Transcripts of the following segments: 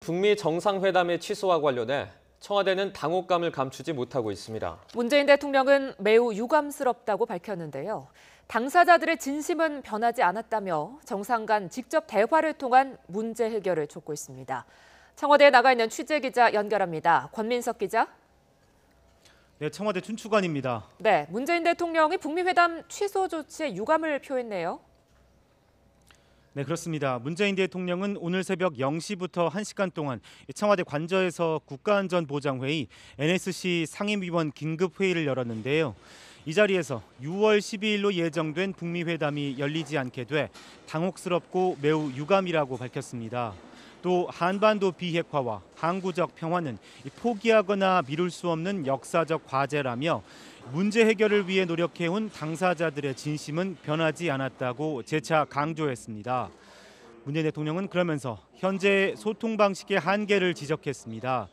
북미 정상회담의 취소와 관련해 청와대는 당혹감을 감추지 못하고 있습니다. 문재인 대통령은 매우 유감스럽다고 밝혔는데요. 당사자들의 진심은 변하지 않았다며 정상 간 직접 대화를 통한 문제 해결을 촉구했고 있습니다. 청와대에 나가 있는 취재기자 연결합니다. 권민석 기자. 네, 청와대 춘추관입니다. 네, 문재인 대통령이 북미 회담 취소 조치에 유감을 표했네요. 네, 그렇습니다. 문재인 대통령은 오늘 새벽 0시부터 1시간 동안 청와대 관저에서 국가안전보장회의 NSC 상임위원 긴급회의를 열었는데요. 이 자리에서 6월 12일로 예정된 북미 회담이 열리지 않게 돼 당혹스럽고 매우 유감이라고 밝혔습니다. 또 한반도 비핵화와 항구적 평화는 포기하거나 미룰 수 없는 역사적 과제라며 문제 해결을 위해 노력해온 당사자들의 진심은 변하지 않았다고 재차 강조했습니다. 문재인 대통령은 그러면서 현재의 소통 방식의 한계를 지적했습니다.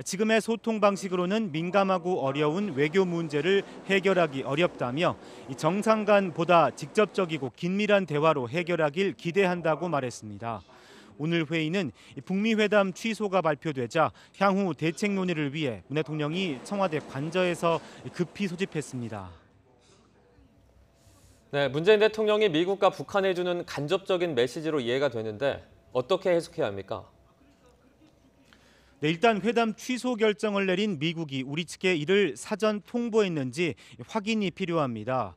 지금의 소통 방식으로는 민감하고 어려운 외교 문제를 해결하기 어렵다며 정상 간 보다 직접적이고 긴밀한 대화로 해결하길 기대한다고 말했습니다. 오늘 회의는 북미 회담 취소가 발표되자 향후 대책 논의를 위해 문 대통령이 청와대 관저에서 급히 소집했습니다. 네, 문재인 대통령이 미국과 북한에 주는 간접적인 메시지로 이해가 되는데 어떻게 해석해야 합니까? 네, 일단 회담 취소 결정을 내린 미국이 우리 측에 이를 사전 통보했는지 확인이 필요합니다.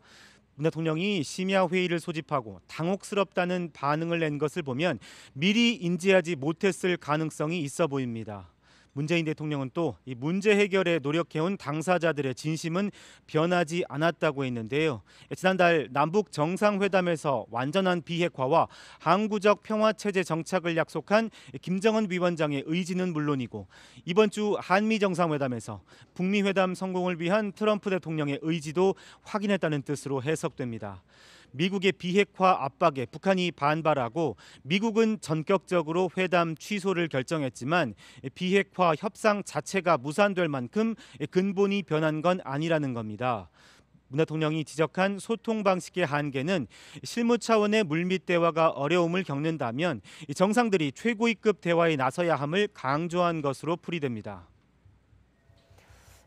문 대통령이 심야 회의를 소집하고 당혹스럽다는 반응을 낸 것을 보면 미리 인지하지 못했을 가능성이 있어 보입니다. 문재인 대통령은 또 이 문제 해결에 노력해온 당사자들의 진심은 변하지 않았다고 했는데요. 지난달 남북 정상회담에서 완전한 비핵화와 항구적 평화체제 정착을 약속한 김정은 위원장의 의지는 물론이고 이번 주 한미 정상회담에서 북미 회담 성공을 위한 트럼프 대통령의 의지도 확인했다는 뜻으로 해석됩니다. 미국의 비핵화 압박에 북한이 반발하고 미국은 전격적으로 회담 취소를 결정했지만 비핵화 협상 자체가 무산될 만큼 근본이 변한 건 아니라는 겁니다. 문 대통령이 지적한 소통 방식의 한계는 실무 차원의 물밑 대화가 어려움을 겪는다면 정상들이 최고위급 대화에 나서야 함을 강조한 것으로 풀이됩니다.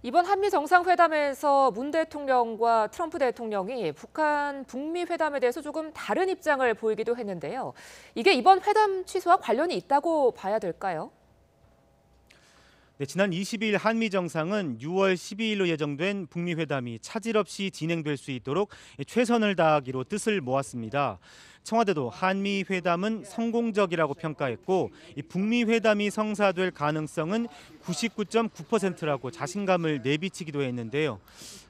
이번 한미 정상회담에서 문 대통령과 트럼프 대통령이 북한 북미 회담에 대해서 조금 다른 입장을 보이기도 했는데요. 이게 이번 회담 취소와 관련이 있다고 봐야 될까요? 네, 지난 20일 한미 정상은 6월 12일로 예정된 북미 회담이 차질 없이 진행될 수 있도록 최선을 다하기로 뜻을 모았습니다. 청와대도 한미 회담은 성공적이라고 평가했고 이 북미 회담이 성사될 가능성은 99.9%라고 자신감을 내비치기도 했는데요.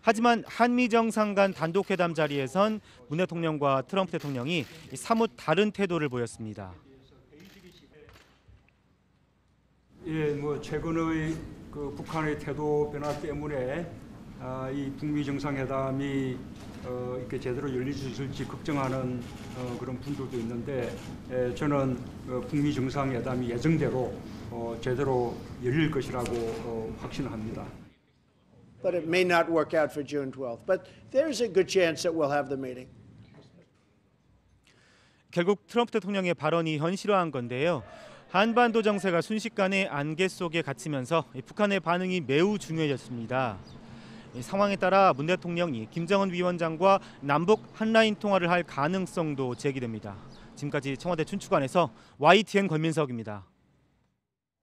하지만 한미 정상 간 단독 회담 자리에선 문 대통령과 트럼프 대통령이 사뭇 다른 태도를 보였습니다. 예, 최근의 북한의 태도 변화 때문에 이 북미 정상회담이 이렇게 제대로 열릴 수 있을지 걱정하는 그런 분들도 있는데 저는 북미 정상회담이 예정대로 제대로 열릴 것이라고 확신합니다. But it may not work out for June 12th. But there's a good chance that we'll have the meeting. 결국 트럼프 대통령의 발언이 현실화한 건데요. 한반도 정세가 순식간에 안개 속에 갇히면서 북한의 반응이 매우 중요해졌습니다. 이 상황에 따라 문 대통령이 김정은 위원장과 남북 한라인 통화를 할 가능성도 제기됩니다. 지금까지 청와대 춘추관에서 YTN 권민석입니다.